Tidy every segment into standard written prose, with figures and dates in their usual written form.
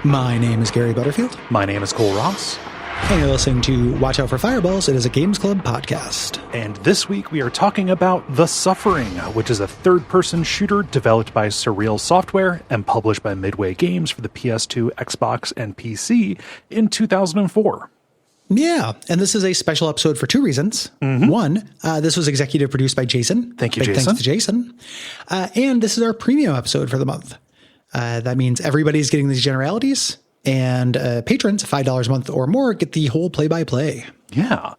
My name is Gary Butterfield. My name is Cole Ross. And you're listening to Watch Out for Fireballs. It is a Games Club podcast. And this week we are talking about The Suffering, which is a third-person shooter developed by Surreal Software and published by Midway Games for the PS2, Xbox, and PC in 2004. Yeah, and this is a special episode for two reasons. Mm-hmm. One, this was executive produced by Jason. Thank you, Big Jason. Thanks to Jason. And this is our premium episode for the month. That means everybody's getting these generalities, and patrons, $5 a month or more, get the whole play-by-play. Yeah.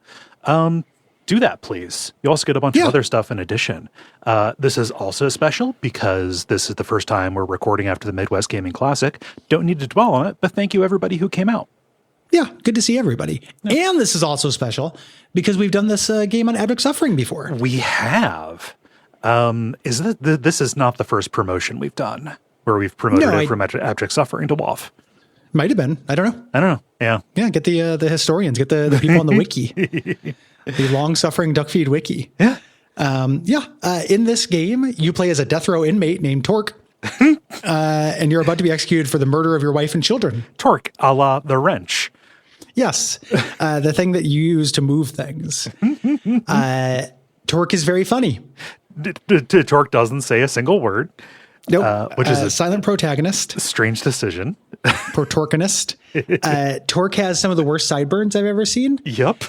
Do that, please. You also get a bunch of other stuff in addition. This is also special because this is the first time we're recording after the Midwest Gaming Classic. Don't need to dwell on it, but thank you, everybody who came out. Yeah, good to see everybody. Yeah. And this is also special because we've done this game on Abject Suffering before. We have. This is not the first promotion we've done where we've promoted it from Abject Suffering to WoF. Might have been. I don't know. Yeah. Yeah, get the historians, get the people on the wiki. The long-suffering Duckfeed wiki. Yeah. In this game, you play as a death row inmate named Torque. And you're about to be executed for the murder of your wife and children. Torque, a la the wrench. Yes. The thing that you use to move things. Torque is very funny. Torque doesn't say a single word. Nope. Which is a silent protagonist. Strange decision. Protorcanist. Torque has some of the worst sideburns I've ever seen. Yep.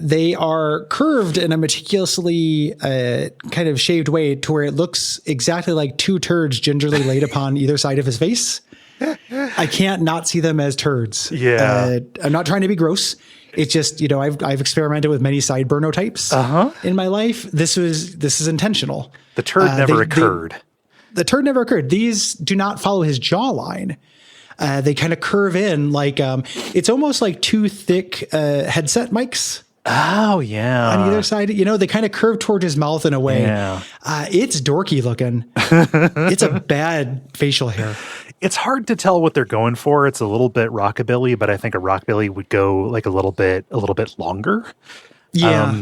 They are curved in a meticulously kind of shaved way to where it looks exactly like two turds gingerly laid upon either side of his face. I can't not see them as turds. Yeah. I'm not trying to be gross. It's just, I've experimented with many sideburnotypes in my life. This is intentional. The turd never occurred. The turd never occurred. These do not follow his jawline. They kind of curve in like it's almost like two thick headset mics. Oh, yeah. On either side, they kind of curve toward his mouth in a way. Yeah. It's dorky looking. It's a bad facial hair. It's hard to tell what they're going for. It's a little bit rockabilly, but I think a rockabilly would go like a little bit longer. Yeah.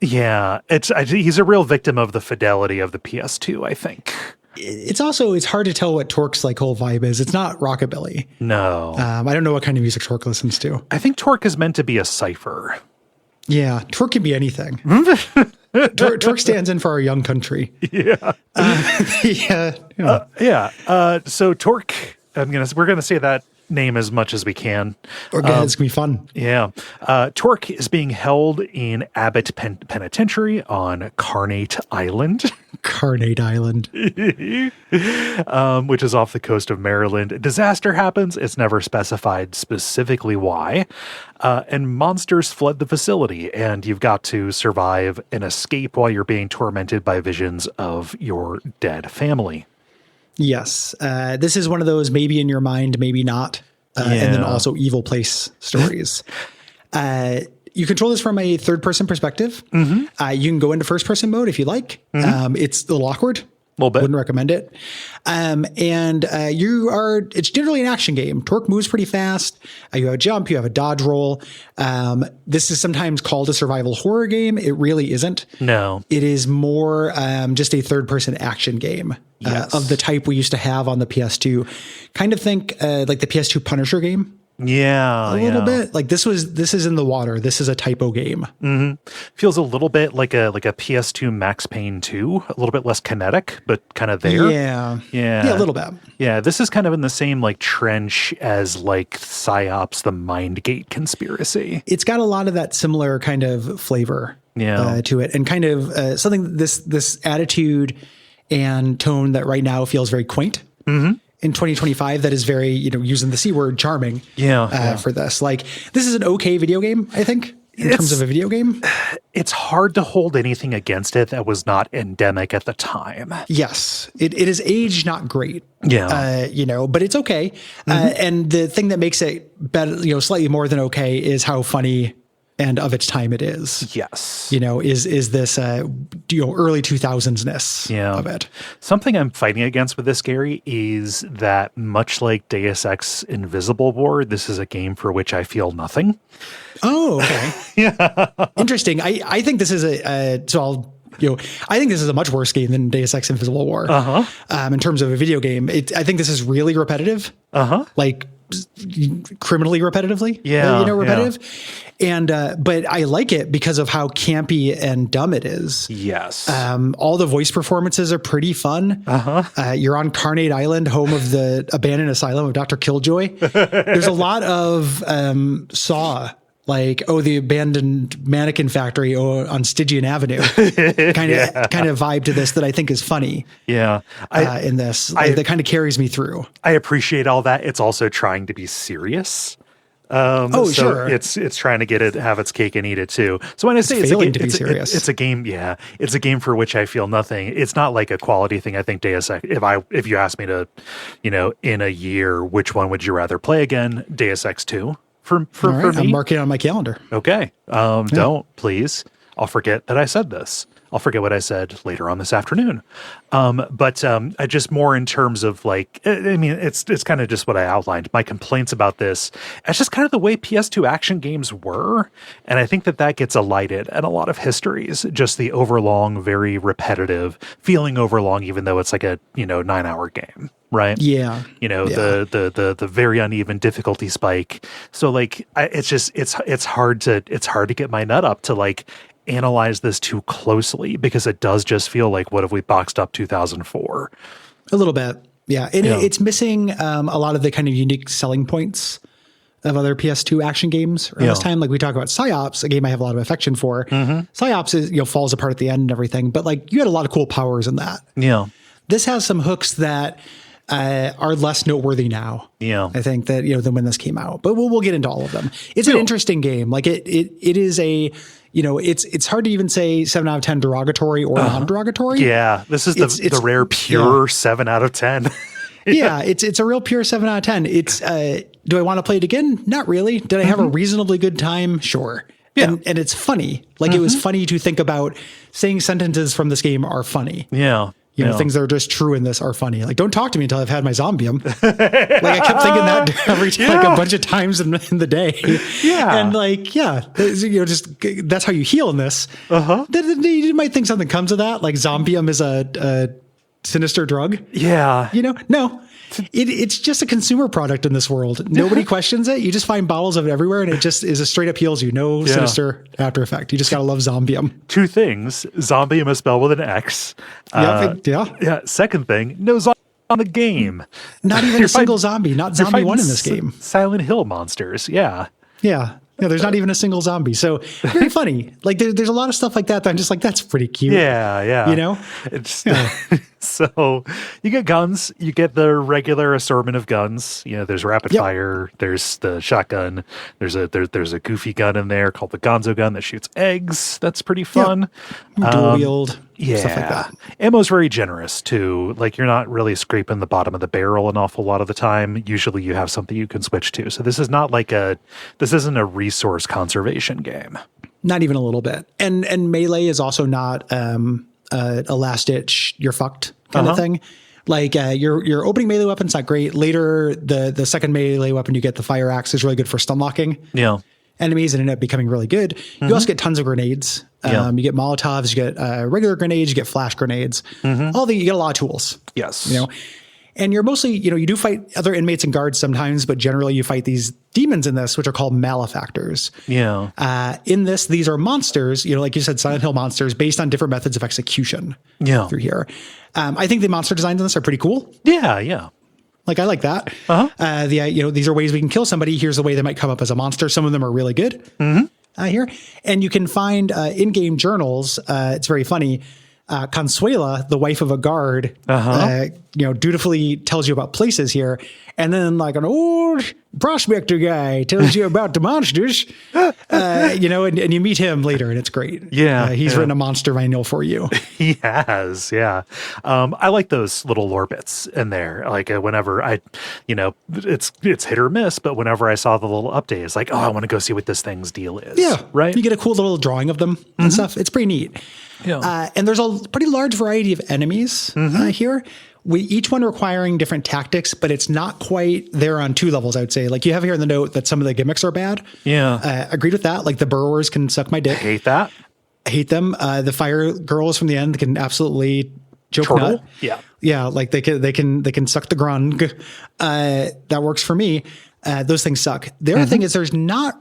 He's a real victim of the fidelity of the PS2, I think. It's hard to tell what Torque's like whole vibe is. It's not rockabilly. No. I don't know what kind of music Torque listens to. I think Torque is meant to be a cipher. Yeah. Torque can be anything. Torque stands in for our young country. Yeah. So Torque, we're gonna say that name as much as we can. It's gonna be fun. Yeah. Torque is being held in Abbott Penitentiary on Carnate Island. Carnate Island. Which is off the coast of Maryland. A disaster happens. It's never specified specifically why. And monsters flood the facility, and you've got to survive and escape while you're being tormented by visions of your dead family. Yes. This is one of those maybe in your mind, maybe not. And then also evil place stories. You control this from a third-person perspective. Mm-hmm. You can go into first-person mode if you like. Mm-hmm. It's a little awkward. A little bit. Wouldn't recommend it. It's generally an action game. Torque moves pretty fast. You have a jump, you have a dodge roll. This is sometimes called a survival horror game. It really isn't. No. It is more just a third-person action game of the type we used to have on the PS2. Kind of think like the PS2 Punisher game. Yeah. A little bit. Like this is in the water. This is a typo game. Feels a little bit like a PS2 Max Payne 2, a little bit less kinetic, but kind of there. Yeah, a little bit. Yeah, this is kind of in the same like trench as like PsyOps, the Mindgate conspiracy. It's got a lot of that similar kind of flavor to it, and kind of something this attitude and tone that right now feels very quaint. In 2025, that is very, using the C word, charming. For this. Like, this is an okay video game, I think, in terms of a video game. It's hard to hold anything against it that was not endemic at the time. Yes, it is aged not great. But it's okay. And the thing that makes it better, slightly more than okay, is how funny and of its time it is. Yes. Is this early 2000s-ness of it. Something I'm fighting against with this, Gary, is that much like Deus Ex Invisible War, this is a game for which I feel nothing. Oh, okay. Interesting. I think this is I think this is a much worse game than Deus Ex Invisible War. In terms of a video game, I think this is really repetitive. Like criminally repetitively. Repetitive. And but I like it because of how campy and dumb it is. Yes. All the voice performances are pretty fun. You're on Carnate Island, home of the abandoned asylum of Dr. Killjoy. There's a lot of Saw. Like, the abandoned mannequin factory on Stygian Avenue kind of vibe to this that I think is funny. Yeah. In this, that kind of carries me through. I appreciate all that. It's also trying to be serious. Sure. It's trying to have its cake and eat it too. So when I say it's a game, it's a game for which I feel nothing. It's not like a quality thing. I think Deus Ex, if you asked me to, in a year, which one would you rather play again? Deus Ex 2. For me, I'm marking it on my calendar. Okay. Don't, please. I'll forget that I said this. I'll forget what I said later on this afternoon. But I just more in terms of like, I mean, it's kind of just what I outlined. My complaints about this, it's just kind of the way PS2 action games were. And I think that gets alighted at a lot of histories, just the overlong, very repetitive, feeling overlong, even though it's like a, 9-hour game. Right. Yeah. The very uneven difficulty spike. So like, it's hard to get my nut up to like analyze this too closely, because it does just feel like, what have we boxed up 2004? A little bit. Yeah. And it's missing a lot of the kind of unique selling points of other PS2 action games around this time. Like we talk about PsyOps, a game I have a lot of affection for. PsyOps is, falls apart at the end and everything, but like you had a lot of cool powers in that. Yeah. This has some hooks that are less noteworthy now. Yeah. I think that, than when this came out, but we'll get into all of them. It's an interesting game. Like it is a, it's hard to even say 7 out of 10 derogatory or non-derogatory. Yeah. This is the rare pure 7 out of 10. Yeah. It's a real pure 7 out of 10. It's, do I want to play it again? Not really. Did I have a reasonably good time? Sure. Yeah. And it's funny. Like it was funny to think about. Saying sentences from this game are funny. Yeah. Things that are just true in this are funny. Like, don't talk to me until I've had my zombium. Like, I kept thinking that every time, like a bunch of times in the day. Yeah. And like, just that's how you heal in this. You might think something comes of that. Like, zombium is a sinister drug. Yeah. No. It's just a consumer product in this world. Nobody questions it. You just find bottles of it everywhere, and it just is a straight up heals you. No sinister after effect. You just gotta love zombium. 2 things: zombium is spelled with an X. Yeah. Second thing: no zombie on the game. Not even a single zombie. Not zombie one in this game. Silent Hill monsters. Yeah. Yeah. Yeah, there's not even a single zombie. So very funny. Like there's a lot of stuff like that I'm just like, that's pretty cute. Yeah. It's so you get guns, you get the regular assortment of guns. There's rapid fire, there's the shotgun, there's a goofy gun in there called the Gonzo gun that shoots eggs. That's pretty fun. Dual wield. Yeah. Stuff like that. Ammo's very generous too. Like you're not really scraping the bottom of the barrel an awful lot of the time. Usually you have something you can switch to. So this is not like this isn't a resource conservation game. Not even a little bit. And melee is also not a last ditch, you're fucked kind of thing. Like your opening melee weapon's not great. Later, the second melee weapon you get, the fire axe, is really good for stun locking. Yeah. Enemies and end up becoming really good. You also get tons of grenades. You get Molotovs, you get regular grenades, you get flash grenades. You get a lot of tools. Yes. And you're mostly, you do fight other inmates and guards sometimes, but generally you fight these demons in this, which are called malefactors. Yeah. In this, these are monsters, like you said, Silent Hill monsters based on different methods of execution. Yeah. Through here. I think the monster designs in this are pretty cool. Yeah. Yeah. Like, I like that. Uh-huh. These are ways we can kill somebody. Here's the way they might come up as a monster. Some of them are really good. Here. And you can find in-game journals. It's very funny. Consuela, the wife of a guard, dutifully tells you about places here. And then like an old prospector guy tells you about the monsters, and you meet him later and it's great. Yeah. He's written a monster manual for you. He has. Yeah. I like those little lore bits in there. Like whenever it's hit or miss, but whenever I saw the little update, it's like, oh, I want to go see what this thing's deal is. Yeah. Right. You get a cool little drawing of them and stuff. It's pretty neat. Yeah. And there's a pretty large variety of enemies here. Each one requiring different tactics, but it's not quite there on 2 levels, I would say. Like you have here in the note that some of the gimmicks are bad. Yeah. Agreed with that. Like the burrowers can suck my dick. Hate that. I hate them. The fire girls from the end can absolutely choke nut. Yeah. Yeah. Like they can suck the grung. That works for me. Those things suck. The other thing is there's not,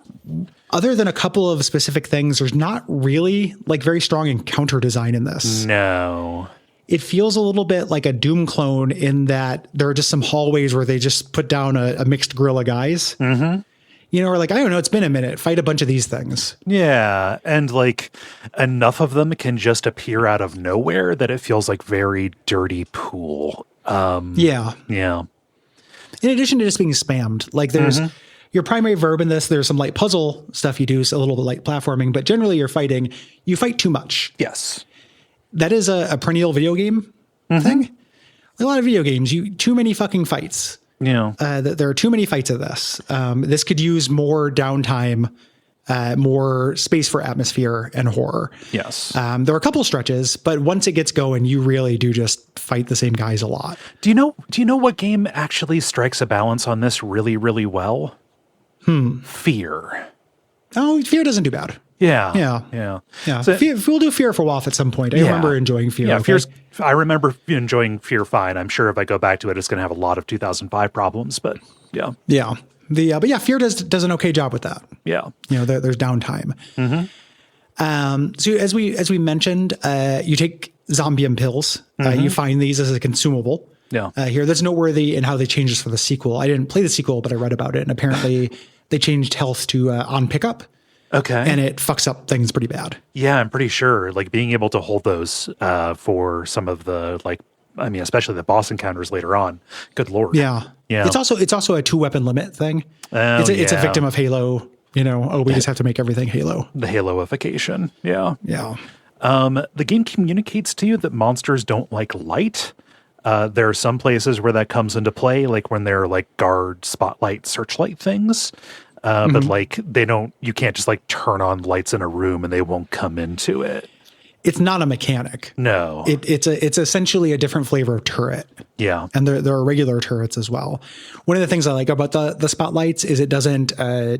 other than a couple of specific things, there's not really like very strong encounter design in this. No. It feels a little bit like a Doom clone in that there are just some hallways where they just put down a mixed guerrilla guys. Or like, I don't know, it's been a minute. Fight a bunch of these things. Yeah. And like enough of them can just appear out of nowhere that it feels like very dirty pool. Yeah. In addition to just being spammed, like there's your primary verb in this, there's some light puzzle stuff you do, so a little bit light platforming, but generally you fight too much. Yes. That is a perennial video game thing. A lot of video games, too many fucking fights. Yeah. There are too many fights of this. This could use more downtime, more space for atmosphere and horror. Yes. There are a couple stretches, but once it gets going, you really do just fight the same guys a lot. Do you know what game actually strikes a balance on this really, really well? Fear. Oh, Fear doesn't do bad. Yeah. So, we'll do Fear for WoF at some point. I remember enjoying Fear. Yeah, okay? I remember enjoying Fear fine. I'm sure if I go back to it, it's going to have a lot of 2005 problems, but yeah. Yeah. But Fear does an okay job with that. Yeah. There's downtime. So as we mentioned, you take Zombium pills. You find these as a consumable. Yeah. Here, that's noteworthy in how they changed this for the sequel. I didn't play the sequel, but I read about it, and apparently they changed health to on pickup. Okay. And it fucks up things pretty bad. Yeah, I'm pretty sure. Like being able to hold those for some of the especially the boss encounters later on. Good Lord. Yeah. It's also a 2-weapon limit thing. It's a victim of Halo. We just have to make everything Halo. The Haloification. Yeah. Yeah. The game communicates to you that monsters don't like light. There are some places where that comes into play, like when they're like guard, spotlight, searchlight things. But like you can't just like turn on lights in a room and they won't come into it. It's not a mechanic. No. It's essentially a different flavor of turret. Yeah. And there are regular turrets as well. One of the things I like about the spotlights is it doesn't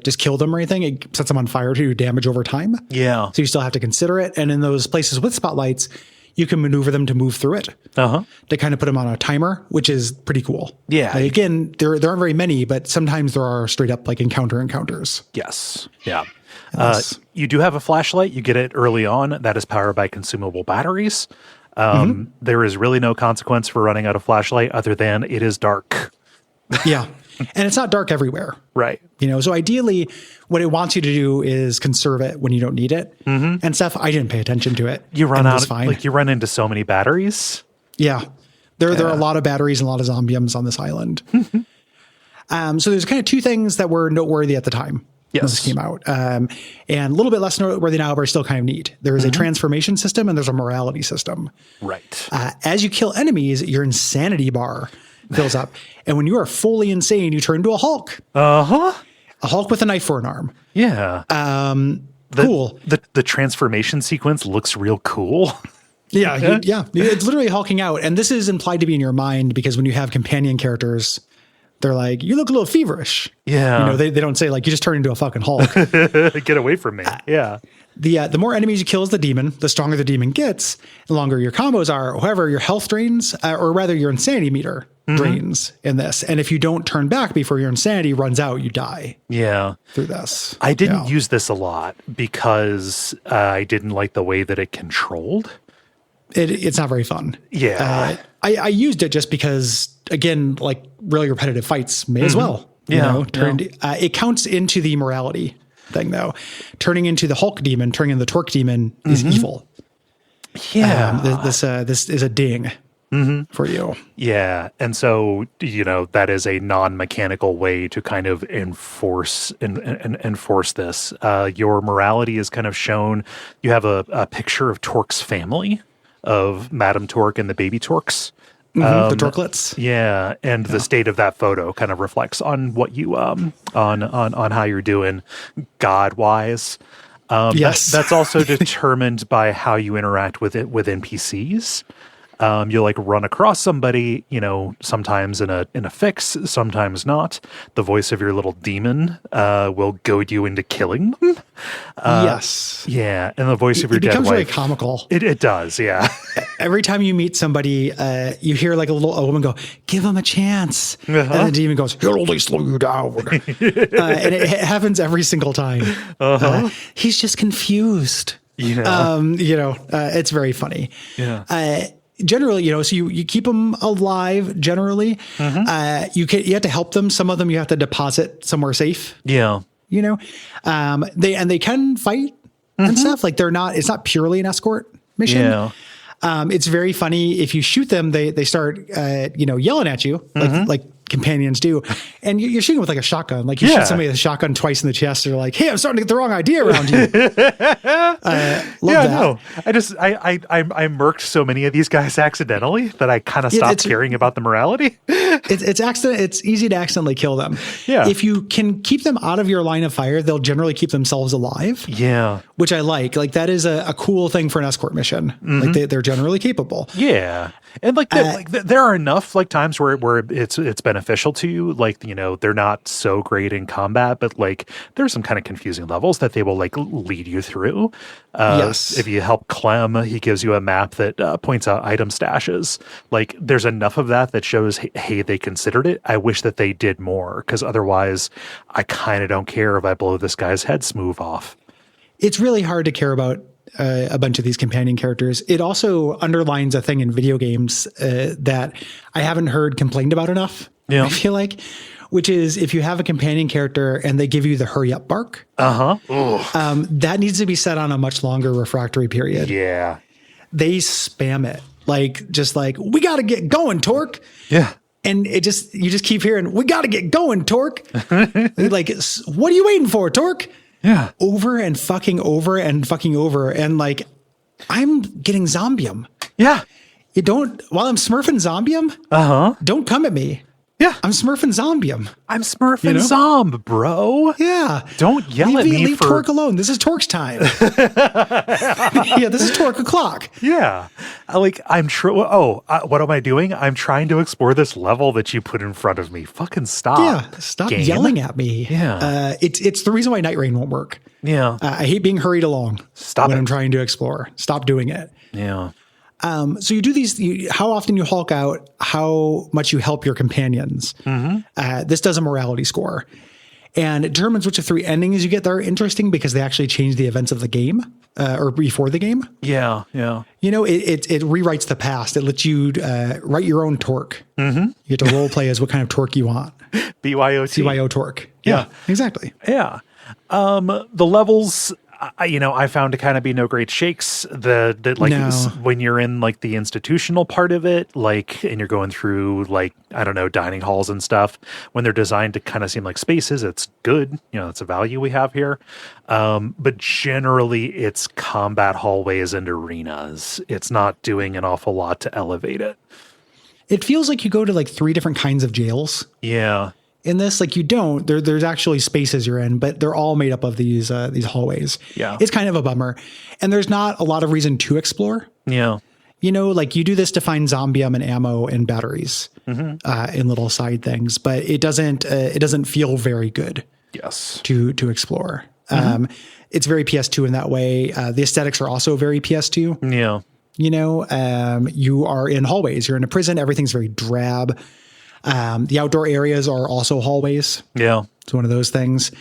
just kill them or anything. It sets them on fire to do damage over time. Yeah. So you still have to consider it. And in those places with spotlights, you can maneuver them to move through it. They kind of put them on a timer, which is pretty cool. Yeah. Again, there aren't very many, but sometimes there are straight up like encounters. Yes. Yeah. You do have a flashlight. You get it early on. That is powered by consumable batteries. There is really no consequence for running out of flashlight other than it is dark. Yeah. And it's not dark everywhere. Right. So ideally what it wants you to do is conserve it when you don't need it and stuff. I didn't pay attention to it. You run out, you run into so many batteries. Yeah. There are a lot of batteries and a lot of zombiums on this island. So there's kind of 2 things that were noteworthy at the time. When this came out. And a little bit less noteworthy now, but are still kind of neat. There is a transformation system and there's a morality system. Right. As you kill enemies, your insanity bar fills up. And when you are fully insane, you turn into a Hulk. A Hulk with a knife for an arm. Yeah. Cool. The transformation sequence looks real cool. Yeah. It's literally hulking out. And this is implied to be in your mind because when you have companion characters, they're like, you look a little feverish. Yeah. They don't say like, you just turn into a fucking Hulk. Get away from me. Yeah. The more enemies you kill as the demon, the stronger the demon gets, the longer your combos are. However, your health drains, or rather your insanity meter drains in this. And if you don't turn back before your insanity runs out, you die. Yeah. Through this. I didn't use this a lot because I didn't like the way that it controlled. It's not very fun. Yeah. I used it just because, again, like really repetitive fights may as well. It counts into the morality thing, though. Turning into the Hulk demon, turning into the Torque demon is evil. Yeah. This is a ding for you. Yeah. And so, that is a non-mechanical way to kind of enforce this. Your morality is kind of shown. You have a picture of Torque's family, of Madame Torque and the baby Torques. The Torquelets. Yeah. And the state of that photo kind of reflects on what you, on how you're doing God-wise. Yes. That's also determined by how you interact with NPCs. You'll like run across somebody, sometimes in a fix, sometimes not. The voice of your little demon will goad you into killing them. Yes. Yeah, and the voice of your dead wife. It becomes very comical. It does, yeah. Every time you meet somebody, you hear like a woman go, "Give him a chance," and the demon goes, "He'll only slow you down." And it happens every single time. He's just confused. It's very funny. Yeah. Generally, so you keep them alive. Generally, you have to help them. Some of them you have to deposit somewhere safe. Yeah. They can fight and stuff. Like it's not purely an escort mission. Yeah. It's very funny. If you shoot them, they start, yelling at you like companions do. And you're shooting with like a shotgun. Like you shoot somebody with a shotgun twice in the chest. They're like, "Hey, I'm starting to get the wrong idea around you." No, I murked so many of these guys accidentally that I kind of stopped caring about the morality. It's accident. It's easy to accidentally kill them. Yeah. If you can keep them out of your line of fire, they'll generally keep themselves alive. Yeah. Which I like. Like that is a cool thing for an escort mission. Like they're generally capable. Yeah. And there are enough like times where it's beneficial to you. Like, they're not so great in combat, but like there's some kind of confusing levels that they will like lead you through. Yes. If you help Clem, he gives you a map that points out item stashes. Like there's enough of that shows, hey, they considered it. I wish that they did more, because otherwise I kind of don't care if I blow this guy's head smooth off. It's really hard to care about a bunch of these companion characters. It also underlines a thing in video games that I haven't heard complained about enough. Yeah. I feel like, which is if you have a companion character and they give you the hurry up bark, that needs to be set on a much longer refractory period. Yeah. They spam it just like, "We got to get going, Torque." Yeah. And you just keep hearing, "We got to get going, Torque." Like, "What are you waiting for, Torque?" Yeah. Over and fucking over and fucking over. And like, I'm getting zombium. Yeah. While I'm smurfing zombium, don't come at me. Yeah. I'm smurfing zombium. I'm smurfing zomb, bro. Yeah. Don't yell at me leave for... Torque alone. This is Torque's time. Yeah, this is Torque o'clock. Yeah. What am I doing? I'm trying to explore this level that you put in front of me. Fucking stop. Yeah, stop yelling at me. Yeah. It's the reason why Night Rain won't work. Yeah. I hate being hurried along when I'm trying to explore. Stop doing it. Yeah. So you do these, how often you Hulk out, how much you help your companions. This does a morality score. And it determines which of 3 endings you get that are interesting because they actually change the events of the game or before the game. Yeah, yeah. It rewrites the past. It lets you write your own Torque. You get to role play as what kind of Torque you want. BYOT. CYO Torque. Yeah, exactly. Yeah. The levels... I found to kind of be no great shakes. When you're in like the institutional part of it, and you're going through dining halls and stuff, when they're designed to kind of seem like spaces, it's good. It's a value we have here. But generally it's combat hallways and arenas. It's not doing an awful lot to elevate it. It feels like you go to 3 different kinds of jails. Yeah. In this, you don't. There's actually spaces you're in, but they're all made up of these hallways. Yeah, it's kind of a bummer, and there's not a lot of reason to explore. Yeah, you do this to find zombium and ammo and batteries in little side things, but it doesn't feel very good. Yes, to explore. It's very PS2 in that way. The aesthetics are also very PS2. Yeah, you are in hallways. You're in a prison. Everything's very drab. The outdoor areas are also hallways. Yeah. It's one of those things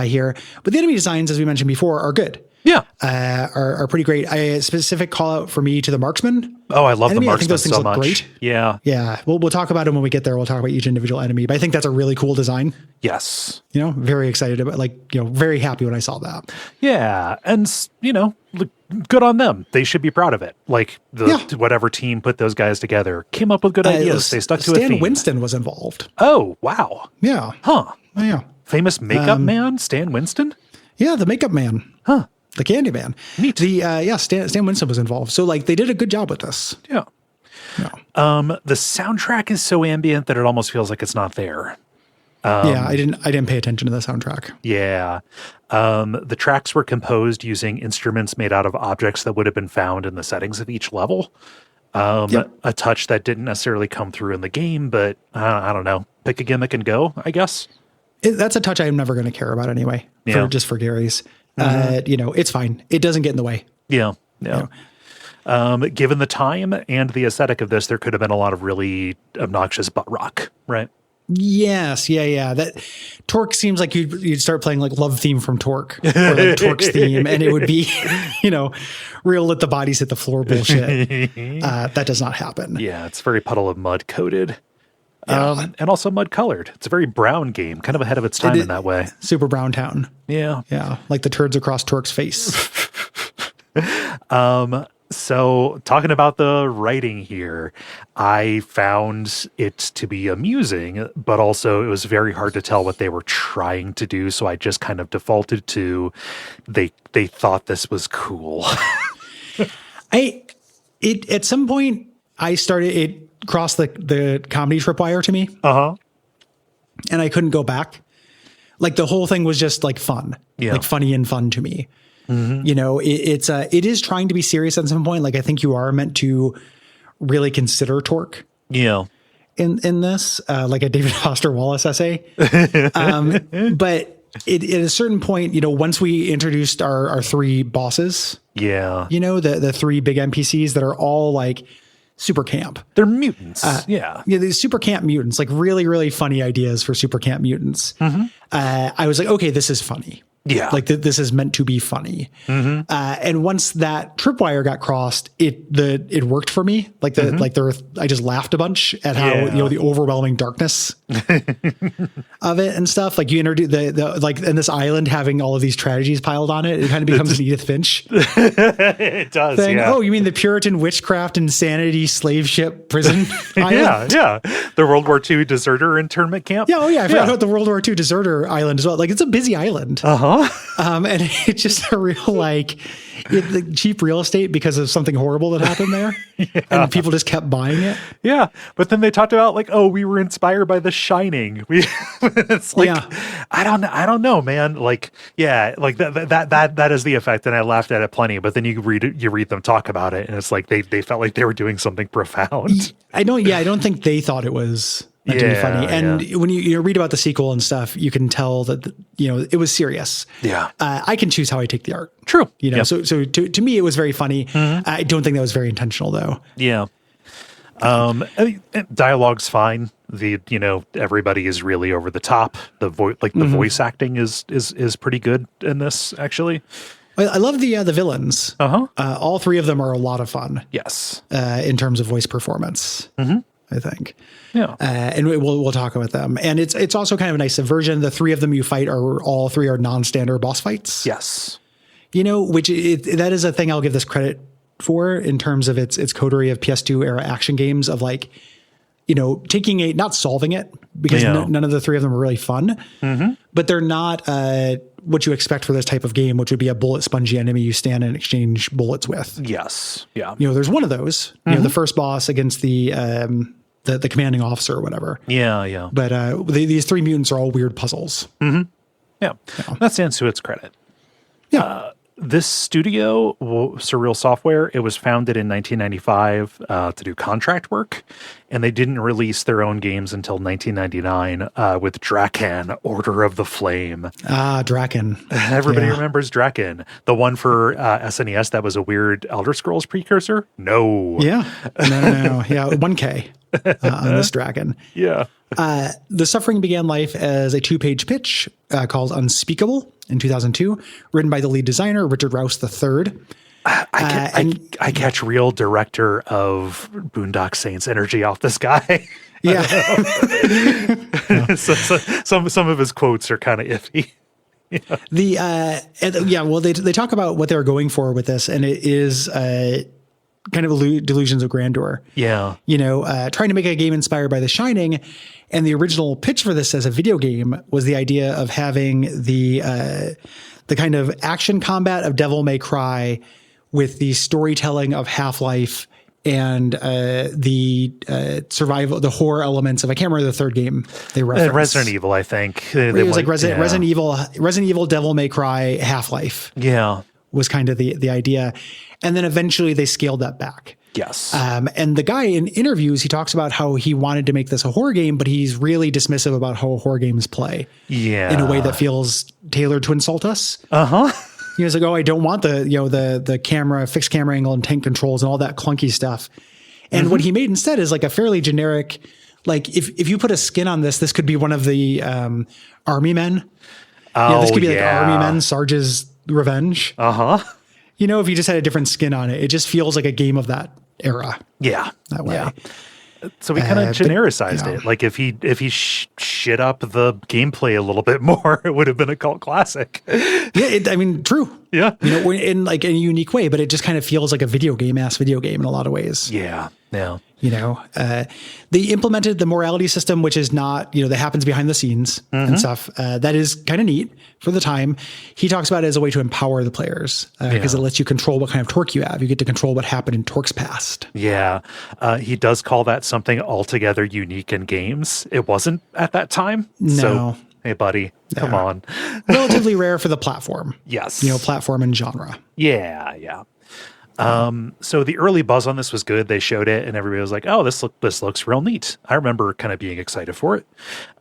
here. But the enemy designs, as we mentioned before, are good. Yeah. Are pretty great. A specific call out for me to the marksman. Oh, I love enemy. the marksman I think those things so look much. great. Yeah. Yeah. We'll talk about them when we get there. We'll talk about each individual enemy. But I think that's a really cool design. Yes. Very excited about, very happy when I saw that. Yeah. And, look, good on them. They should be proud of it. Like whatever team put those guys together came up with good ideas. They stuck to a theme. Stan Winston was involved. Oh, wow. Yeah. Huh. Yeah. Famous makeup man, Stan Winston? Yeah, the makeup man. Huh. The Candy Man. Neat. Stan Winston was involved. So they did a good job with this. Yeah. The soundtrack is so ambient that it almost feels like it's not there. I didn't pay attention to the soundtrack. Yeah. The tracks were composed using instruments made out of objects that would have been found in the settings of each level. A touch that didn't necessarily come through in the game, but I don't know. Pick a gimmick and go, I guess. That's a touch I'm never going to care about anyway. Just for Gary's. It's fine. It doesn't get in the way. Yeah. Given the time and the aesthetic of this, there could have been a lot of really obnoxious butt rock, right? Yes. Yeah. That Torque seems like you'd start playing like Love Theme from Torque or like Torque's theme, and it would be, real let the bodies hit the floor bullshit. That does not happen. Yeah. It's very Puddle of Mud coated. Yeah. And also mud colored. It's a very brown game, kind of ahead of its time in that way. Super Brown Town. Yeah. Yeah. Like the turds across Torque's face. So talking about the writing here, I found it to be amusing, but also it was very hard to tell what they were trying to do. So I just kind of defaulted to they thought this was cool. At some point it crossed the comedy tripwire to me. Uh-huh. And I couldn't go back. Like the whole thing was just like fun, like funny and fun to me. Mm-hmm. It is trying to be serious at some point. Like I think you are meant to really consider Torque. Yeah. In this, like a David Foster Wallace essay. But at a certain point, once we introduced our three bosses, the three big NPCs that are all like super camp. They're mutants. These super camp mutants, like really, really funny ideas for super camp mutants. Mm-hmm. I was like, okay, this is funny. Yeah. Like this is meant to be funny. Mm-hmm. And once that tripwire got crossed, it worked for me. Like I just laughed a bunch at how, the overwhelming darkness of it and stuff. Like you introduce and this island having all of these tragedies piled on it, it kind of becomes an Edith Finch. It does. Thing. Yeah. Oh, you mean the Puritan witchcraft insanity slave ship prison island? Yeah. The World War II deserter internment camp. Yeah. Oh yeah. I forgot about the World War II deserter island as well. Like it's a busy island. Uh-huh. And it's just a real the cheap real estate because of something horrible that happened there, and people just kept buying it. Yeah, but then they talked about we were inspired by The Shining. It's like I don't know, man. That is the effect, and I laughed at it plenty. But then you read them talk about it, and it's like they felt like they were doing something profound. I don't think they thought it was meant to be funny. And when you read about the sequel and stuff, you can tell that, it was serious. Yeah. I can choose how I take the art. True. So to me, it was very funny. Mm-hmm. I don't think that was very intentional though. Yeah. Dialogue's fine. Everybody is really over the top. The voice acting is pretty good in this, actually. I love the villains. Uh-huh. All three of them are a lot of fun. Yes. In terms of voice performance. Mm-hmm. I think. Yeah. And we'll talk about them. And it's also kind of a nice subversion. The three of them you fight all three are non-standard boss fights. Yes. Which that is a thing I'll give this credit for in terms of its coterie of PS2 era action games of taking not solving it because none of the three of them are really fun, but they're not what you expect for this type of game, which would be a bullet spongy enemy you stand and exchange bullets with. Yes. Yeah. There's one of those, the first boss against the commanding officer or whatever. Yeah. Yeah. But these three mutants are all weird puzzles. Mm-hmm. Yeah. That stands to its credit. Yeah. This studio, Surreal Software, it was founded in 1995 to do contract work, and they didn't release their own games until 1999 with Drakan, Order of the Flame. Ah, Drakan. Everybody remembers Drakan. The one for SNES that was a weird Elder Scrolls precursor? No. Yeah. No. Yeah, 1K. on this dragon. Yeah. The Suffering began life as a 2-page pitch called Unspeakable in 2002, written by the lead designer, Richard Rouse III. I catch real director of Boondock Saints energy off this guy. Yeah. So some of his quotes are kind of iffy. Yeah. Well, they talk about what they're going for with this, and it is kind of delusions of grandeur. Yeah. Trying to make a game inspired by The Shining. And the original pitch for this as a video game was the idea of having the kind of action combat of Devil May Cry with the storytelling of Half-Life and the survival, the horror elements of, I can't remember the third game they referenced. Resident Evil, I think. It was like Resident Evil, Devil May Cry, Half-Life. Yeah. Was kind of the idea. And then eventually they scaled that back. Yes. And the guy in interviews, he talks about how he wanted to make this a horror game, but he's really dismissive about how horror games play. Yeah. In a way that feels tailored to insult us. Uh-huh. He was like, oh, I don't want the camera, fixed camera angle and tank controls and all that clunky stuff. And what he made instead is like a fairly generic, like if you put a skin on this could be one of the army men. Oh, this could be like Army Men, Sarge's Revenge. Uh-huh. If you just had a different skin on it, it just feels like a game of that era. Yeah. That way. Yeah. So we kind of genericized it. Like if he shit up the gameplay a little bit more, it would have been a cult classic. Yeah, true. Yeah. In like a unique way, but it just kind of feels like a video game in a lot of ways. Yeah. Yeah. They implemented the morality system, which is not, that happens behind the scenes and stuff. That is kind of neat for the time. He talks about it as a way to empower the players because it lets you control what kind of torque you have. You get to control what happened in Torque's past. Yeah. He does call that something altogether unique in games. It wasn't at that time. No. So, hey, buddy, come on. Relatively rare for the platform. Yes. Platform and genre. Yeah. Yeah. So the early buzz on this was good. They showed it and everybody was like, oh, this looks real neat. I remember kind of being excited for it.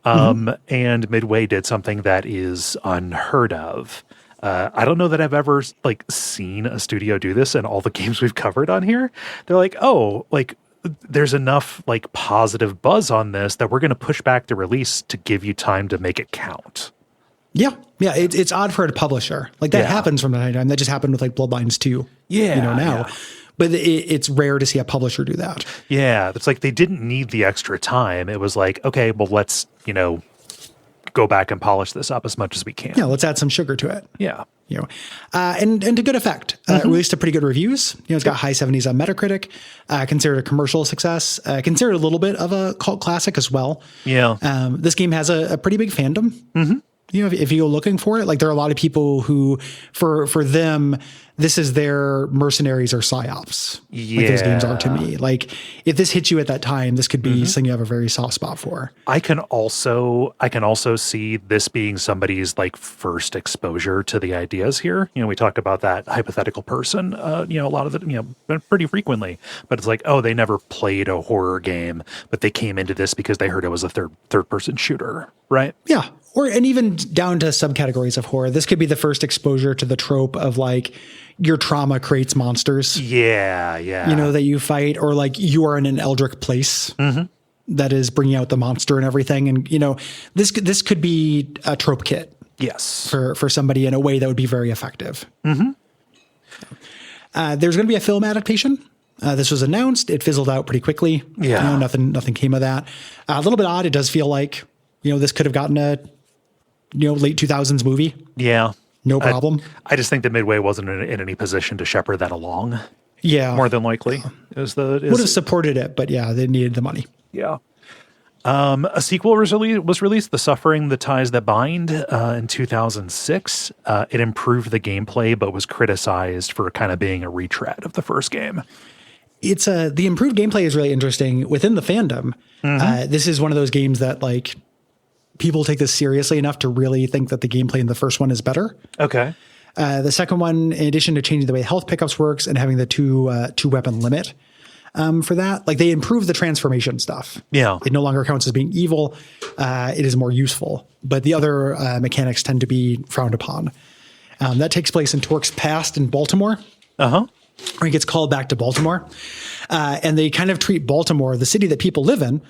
And Midway did something that is unheard of. I don't know that I've ever seen a studio do this in all the games we've covered on here. They're like, oh, there's enough positive buzz on this that we're going to push back the release to give you time to make it count. Yeah. Yeah. It's odd for a publisher. That happens from time to time. That just happened with Bloodlines 2. Yeah. Now. Yeah. But it's rare to see a publisher do that. Yeah. It's like they didn't need the extra time. It was like, okay, well, let's, go back and polish this up as much as we can. Yeah. Let's add some sugar to it. Yeah. And to good effect. Released to pretty good reviews. It's got high 70s on Metacritic. Considered a commercial success. Considered a little bit of a cult classic as well. Yeah. This game has a pretty big fandom. Mm-hmm. If you go looking for it, there are a lot of people who, for them, this is their mercenaries or psyops. Yeah. Those games are to me. If this hits you at that time, this could be something you have a very soft spot for. I can also see this being somebody's first exposure to the ideas here. We talked about that hypothetical person, a lot of the, pretty frequently, but it's they never played a horror game, but they came into this because they heard it was a third person shooter, right? Yeah. And even down to subcategories of horror. This could be the first exposure to the trope of your trauma creates monsters. Yeah, yeah. That you fight, or you are in an eldritch place that is bringing out the monster and everything. And, this could be a trope kit. Yes. For somebody in a way that would be very effective. Mm-hmm. There's going to be a film adaptation. This was announced. It fizzled out pretty quickly. Yeah. Nothing came of that. A little bit odd. It does feel like, this could have gotten a, late 2000s movie. Yeah. No problem. I just think that Midway wasn't in any position to shepherd that along. Yeah. More than likely. Would have supported it, but yeah, they needed the money. Yeah. A sequel was released, The Suffering, The Ties That Bind, in 2006. It improved the gameplay, but was criticized for kind of being a retread of the first game. It's the improved gameplay is really interesting within the fandom. This is one of those games that people take this seriously enough to really think that the gameplay in the first one is better. Okay. The second one, in addition to changing the way health pickups works and having the two weapon limit for that, they improved the transformation stuff. Yeah. It no longer counts as being evil. It is more useful, but the other mechanics tend to be frowned upon. That takes place in Torque's past in Baltimore. Uh-huh. or he gets called back to Baltimore. And they kind of treat Baltimore, the city that people live in,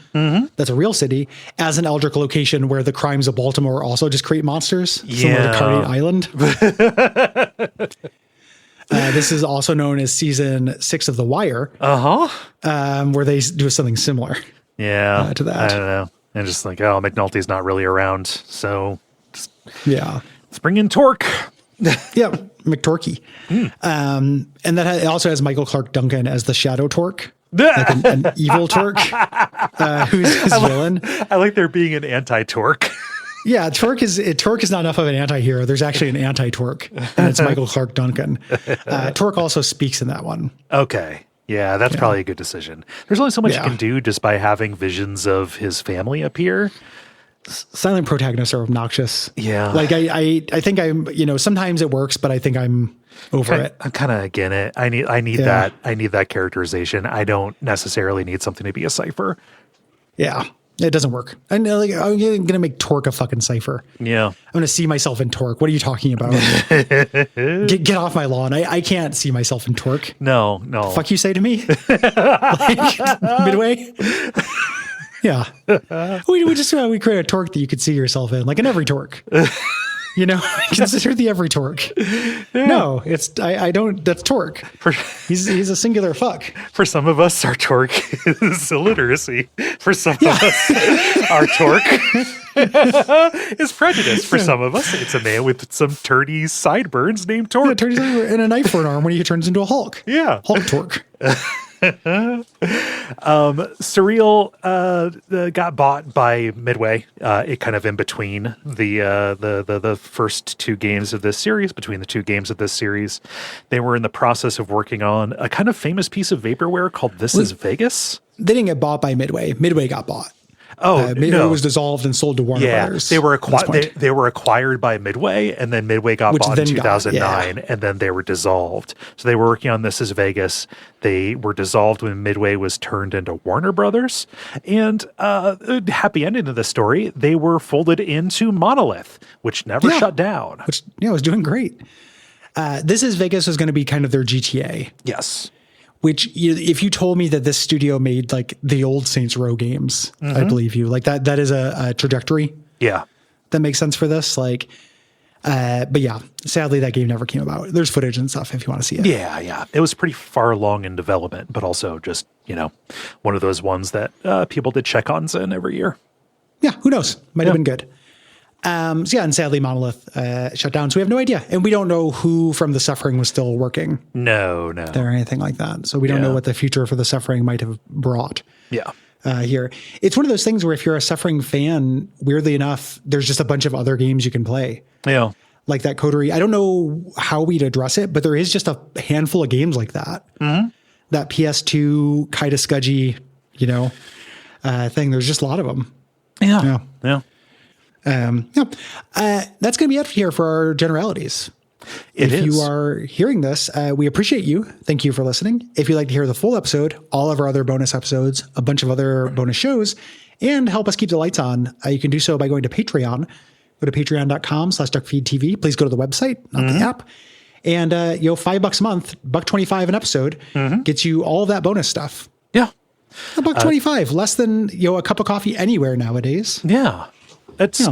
that's a real city, as an Eldritch location where the crimes of Baltimore also just create monsters, similar to Carnate Island. This is also known as season 6 of The Wire, where they do something similar. To that. I don't know. And just like, oh, McNulty's not really around, so let's bring in Torque. McTorky. And that it also has Michael Clark Duncan as the Shadow Torque, like an evil Torque, who's his villain. I like there being an anti-Torque. Yeah, Torque is not enough of an anti-hero. There's actually an anti-Torque, and it's Michael Clark Duncan. Torque also speaks in that one. Okay. Yeah, that's probably a good decision. There's only so much you can do just by having visions of his family appear. Silent protagonists are obnoxious. Yeah. Like I think I'm, sometimes it works, but I think I'm over it. I'm kind of again it. I need that. I need that characterization. I don't necessarily need something to be a cipher. Yeah. It doesn't work. And I'm going to make Torque a fucking cipher. Yeah. I'm going to see myself in Torque. What are you talking about? Get off my lawn. I can't see myself in Torque. No. Fuck you say to me? Like, Midway? Yeah. We create a Torque that you could see yourself in, like in every Torque. Consider the every Torque. No, I don't, that's Torque. He's a singular fuck. For some of us, our Torque is illiteracy. For some of us, our Torque is prejudice. For some of us, it's a man with some turdy sideburns named Torque. And a knife for an arm when he turns into a Hulk. Yeah. Hulk Torque. Surreal got bought by Midway. It kind of in between the first 2 games of this series. Between the 2 games of this series, they were in the process of working on a kind of famous piece of vaporware called This Is Vegas. They didn't get bought by Midway. Midway got bought. Midway was dissolved and sold to Warner Brothers. They were acquired by Midway, and then Midway got bought in 2009, and then they were dissolved. So they were working on This Is Vegas. They were dissolved when Midway was turned into Warner Brothers. And happy ending to the story, they were folded into Monolith, which never shut down. Which was doing great. This Is Vegas was going to be kind of their GTA. Yes. Which, if you told me that this studio made like the old Saints Row games, I believe you. Like that is a trajectory. Yeah. That makes sense for this. Like, but yeah, sadly that game never came about. There's footage and stuff if you want to see it. Yeah. It was pretty far along in development, but also just, one of those ones that people did check-ons in every year. Yeah, who knows? Might have been good. And sadly Monolith shut down. So we have no idea. And we don't know who from The Suffering was still working. No. Or anything like that. So we don't know what the future for The Suffering might have brought. Yeah. Here. It's one of those things where if you're a Suffering fan, weirdly enough, there's just a bunch of other games you can play. Yeah. Like that Coterie. I don't know how we'd address it, but there is just a handful of games like that. Mm-hmm. That PS2 kind of scudgy, thing. There's just a lot of them. Yeah. That's going to be it here for our generalities. If you are hearing this, we appreciate you. Thank you for listening. If you'd like to hear the full episode, all of our other bonus episodes, a bunch of other bonus shows, and help us keep the lights on, you can do so by going to Patreon. Go to patreon.com/Duckfeed.tv. Please go to the website, not the app. And $5 a month, $1.25 an episode gets you all of that bonus stuff. Yeah. $1.25, less than a cup of coffee anywhere nowadays. Yeah. It's,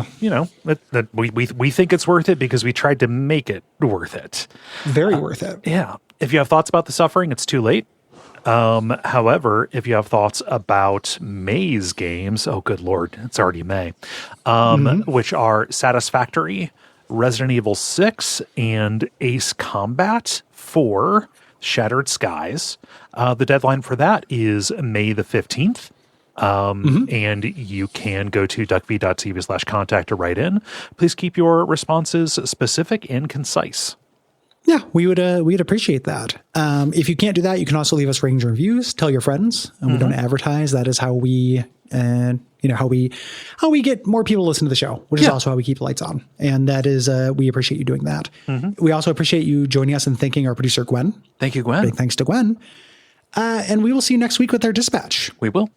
we think it's worth it because we tried to make it worth it. Very worth it. Yeah. If you have thoughts about The Suffering, it's too late. However, if you have thoughts about May's games, oh, good Lord, it's already May, which are Satisfactory, Resident Evil 6, and Ace Combat 4, Shattered Skies. The deadline for that is May the 15th. And you can go to Duckfeed.tv/contact to write in. Please keep your responses specific and concise. Yeah, we'd appreciate that. If you can't do that, you can also leave us ratings and reviews. Tell your friends. And we don't advertise. That is how we, how we get more people to listen to the show, which is also how we keep the lights on. And that is, we appreciate you doing that. We also appreciate you joining us and thanking our producer, Gwen. Thank you, Gwen. Big thanks to Gwen. And we will see you next week with our dispatch. We will.